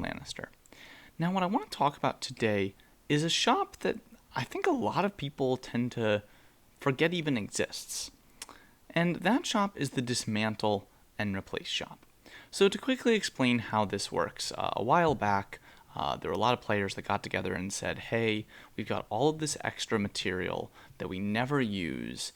TyrionLanstr. Now what I want to talk about today is a shop that I think a lot of people tend to forget even exists. And that shop is the Dismantle and Replace shop. So to quickly explain how this works, a while back, there were a lot of players that got together and said, hey, we've got all of this extra material that we never use.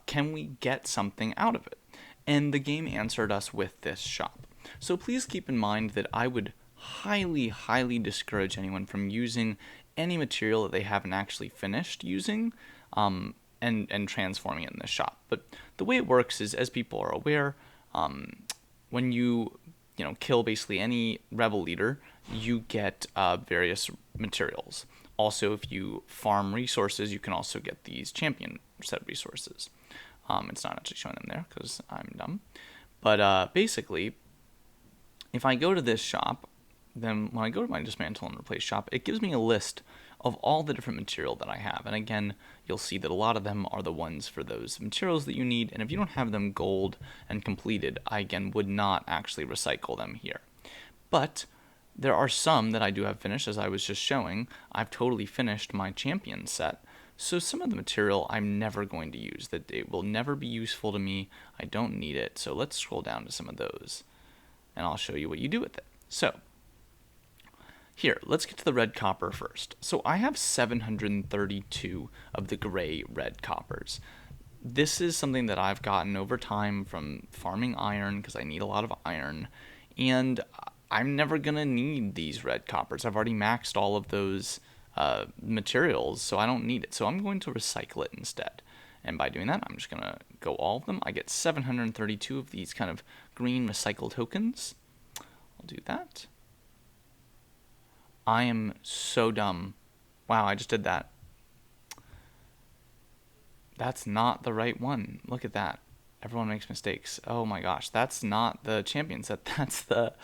Can we get something out of it? And the game answered us with this shop. So please keep in mind that I would highly, highly discourage anyone from using any material that they haven't actually finished using and transforming it in this shop. But the way it works is, as people are aware, when you kill basically any rebel leader, you get various materials. Also, if you farm resources, you can also get these champion set resources. It's not actually showing them there because I'm dumb. But basically, if I go to this shop, then when I go to my Dismantle and Replace shop, it gives me a list of all the different material that I have. And again, you'll see that a lot of them are the ones for those materials that you need. And if you don't have them gold and completed, I again would not actually recycle them here. But there are some that I do have finished, as I was just showing. I've totally finished my champion set. So some of the material I'm never going to use, that it will never be useful to me. I don't need it. So let's scroll down to some of those, and I'll show you what you do with it. So here, let's get to the red copper first. So I have 732 of the gray red coppers. This is something that I've gotten over time from farming iron, because I need a lot of iron, and I'm never going to need these red coppers. I've already maxed all of those materials, so I don't need it. So I'm going to recycle it instead. And by doing that, I'm just going to go all of them. I get 732 of these kind of green recycle tokens. I'll do that. I am so dumb. Wow, I just did that. That's not the right one. Look at that. Everyone makes mistakes. Oh my gosh, that's not the champion set. That's the...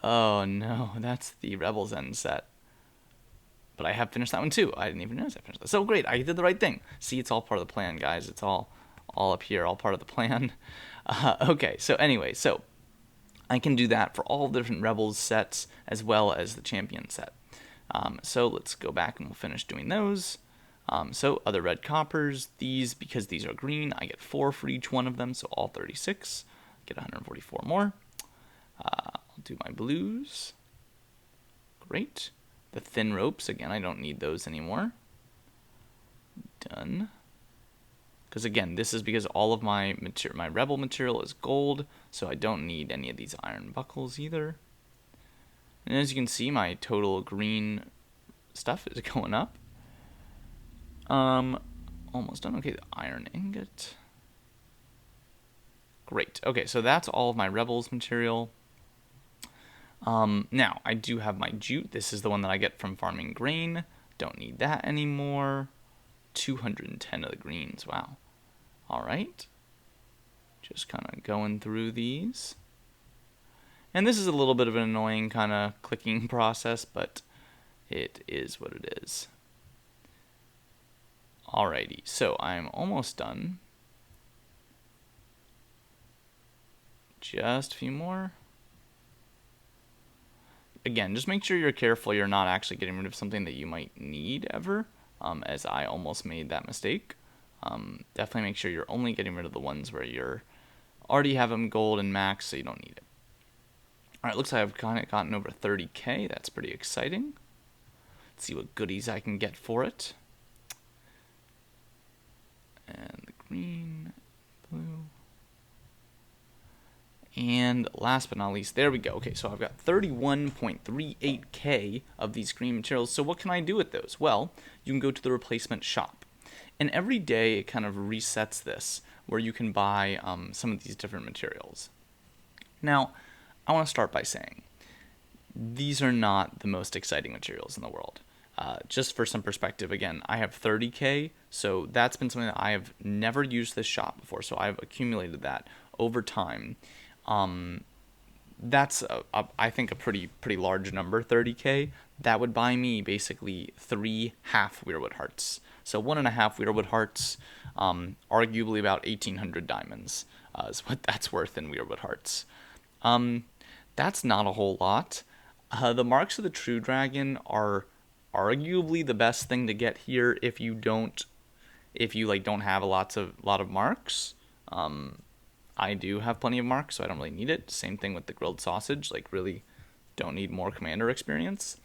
Oh no, that's the Rebels End set. But I have finished that one too. I didn't even notice I finished that. So great, I did the right thing. See, it's all part of the plan, guys. It's all up here, all part of the plan. Okay, so anyway, so I can do that for all the different Rebels sets as well as the champion set. So let's go back and we'll finish doing those. So other red coppers, these, because these are green, I get 4 for each one of them, so all 36. Get 144 more. I'll do my blues. Great. The thin ropes, again, I don't need those anymore. Done. Because again, this is because all of my rebel material is gold, so I don't need any of these iron buckles either. And as you can see, my total green stuff is going up. Almost done. Okay, the iron ingot. Great. Okay, so that's all of my rebels material. Now, I do have my jute. This is the one that I get from farming grain. Don't need that anymore. 210 of the greens. Wow. All right. Just kind of going through these. And this is a little bit of an annoying kind of clicking process, but it is what it is. Alrighty, so I'm almost done. Just a few more. Again, just make sure you're careful you're not actually getting rid of something that you might need ever, as I almost made that mistake. Definitely make sure you're only getting rid of the ones where you're already have them gold and max, so you don't need it. Alright, looks like I've kind of gotten over 30k. That's pretty exciting. Let's see what goodies I can get for it. And the green, blue. And last but not least, there we go. Okay, so I've got 31.38k of these green materials. So what can I do with those? Well, you can go to the replacement shop. And every day it kind of resets this, where you can buy some of these different materials. Now, I want to start by saying, these are not the most exciting materials in the world. Just for some perspective, again, I have 30k, so that's been something that I have never used this shop before, so I've accumulated that over time. That's, I think, a pretty large number, 30k. That would buy me basically 3 half Weirwood Hearts. So 1.5 Weirwood Hearts, arguably about 1,800 diamonds is what that's worth in Weirwood Hearts. That's not a whole lot. The marks of the true dragon are arguably the best thing to get here if you like don't have a lot of marks. I do have plenty of marks, so I don't really need it. Same thing with the grilled sausage, like really don't need more commander experience.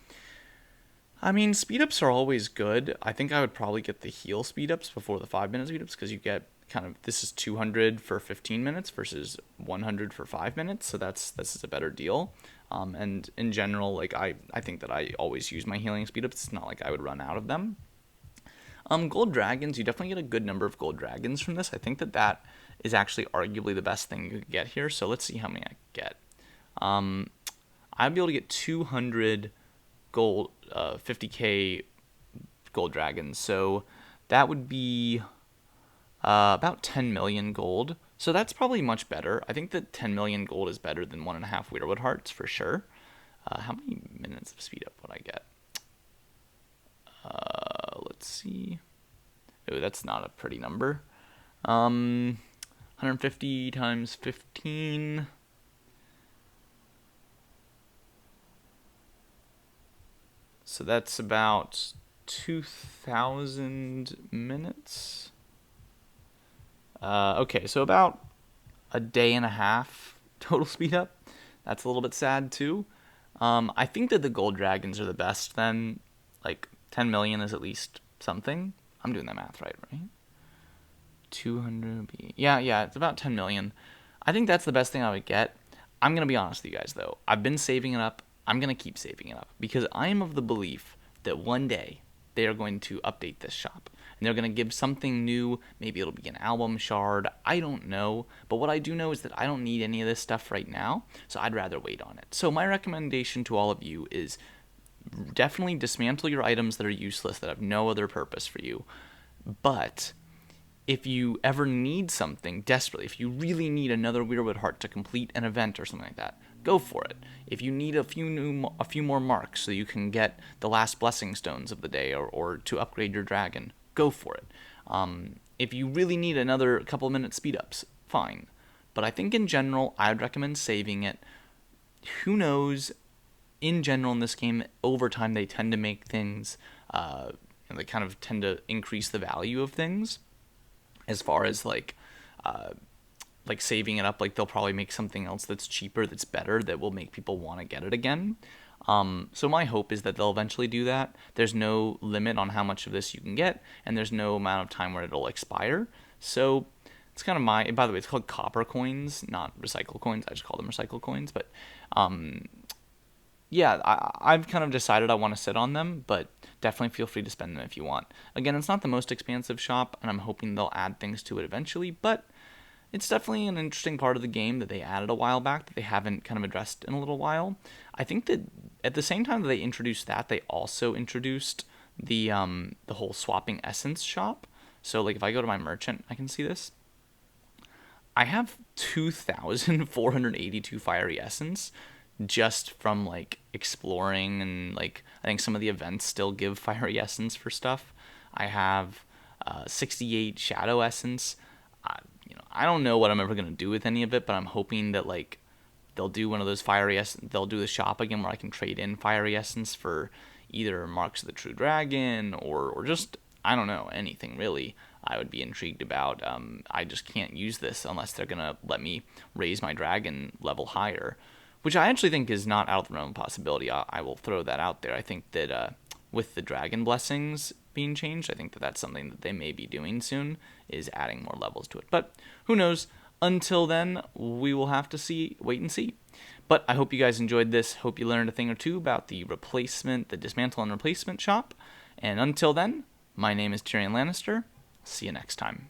I mean, speed ups are always good. I think I would probably get the heal speed ups before the 5 minute speed ups because you get kind of, this is 200 for 15 minutes versus 100 for 5 minutes, so this is a better deal. And in general, like I think that I always use my healing speed ups. It's not like I would run out of them. Gold dragons, you definitely get a good number of gold dragons from this. I think that is actually arguably the best thing you could get here. So let's see how many I get. I'd be able to get 200 gold, 50k gold dragons. So that would be about 10 million gold. So that's probably much better. I think that 10 million gold is better than 1.5 Weirwood hearts for sure. How many minutes of speed up would I get? Let's see. Oh, that's not a pretty number. 150 times 15. So that's about 2,000 minutes. Okay, so about a day and a half total speed up. That's a little bit sad too. I think that the gold dragons are the best then. Like 10 million is at least something. I'm doing that math right? 200 yeah, it's about 10 million. I think that's the best thing I would get. I'm going to be honest with you guys though. I've been saving it up. I'm going to keep saving it up because I am of the belief that one day they are going to update this shop. And they're going to give something new. Maybe it'll be an album shard. I don't know. But what I do know is that I don't need any of this stuff right now. So I'd rather wait on it. So my recommendation to all of you is definitely dismantle your items that are useless, that have no other purpose for you. But if you ever need something desperately, if you really need another Weirwood heart to complete an event or something like that, go for it. If you need a few more marks so you can get the last blessing stones of the day or to upgrade your dragon, go for it. If you really need another couple minute speed ups, fine. But I think in general, I would recommend saving it. Who knows? In general, in this game, over time, they tend to make things, they kind of tend to increase the value of things. As far as like saving it up, like they'll probably make something else that's cheaper, that's better, that will make people want to get it again. So my hope is that they'll eventually do that. There's no limit on how much of this you can get, and there's no amount of time where it'll expire. So it's kind of by the way, it's called copper coins, not recycle coins. I just call them recycle coins. But yeah, I've kind of decided I want to sit on them, but definitely feel free to spend them if you want. Again, it's not the most expansive shop, and I'm hoping they'll add things to it eventually, but it's definitely an interesting part of the game that they added a while back that they haven't kind of addressed in a little while. I think that at the same time that they introduced that, they also introduced the whole swapping essence shop. So like if I go to my merchant, I can see this. I have 2,482 fiery essence just from like exploring, and like I think some of the events still give fiery essence for stuff. I have 68 shadow essence. I don't know what I'm ever gonna do with any of it, but I'm hoping that like they'll do one of those fiery essence. They'll do the shop again where I can trade in fiery essence for either marks of the true dragon or just, I don't know, anything really. I would be intrigued about. I just can't use this unless they're gonna let me raise my dragon level higher, which I actually think is not out of the realm of possibility. I will throw that out there. I think that with the dragon blessings being changed, I think that that's something that they may be doing soon, is adding more levels to it. But who knows? Until then, we will have to wait and see. But I hope you guys enjoyed this. Hope you learned a thing or two about the dismantle and replacement shop. And until then, my name is TyrionLanstr. See you next time.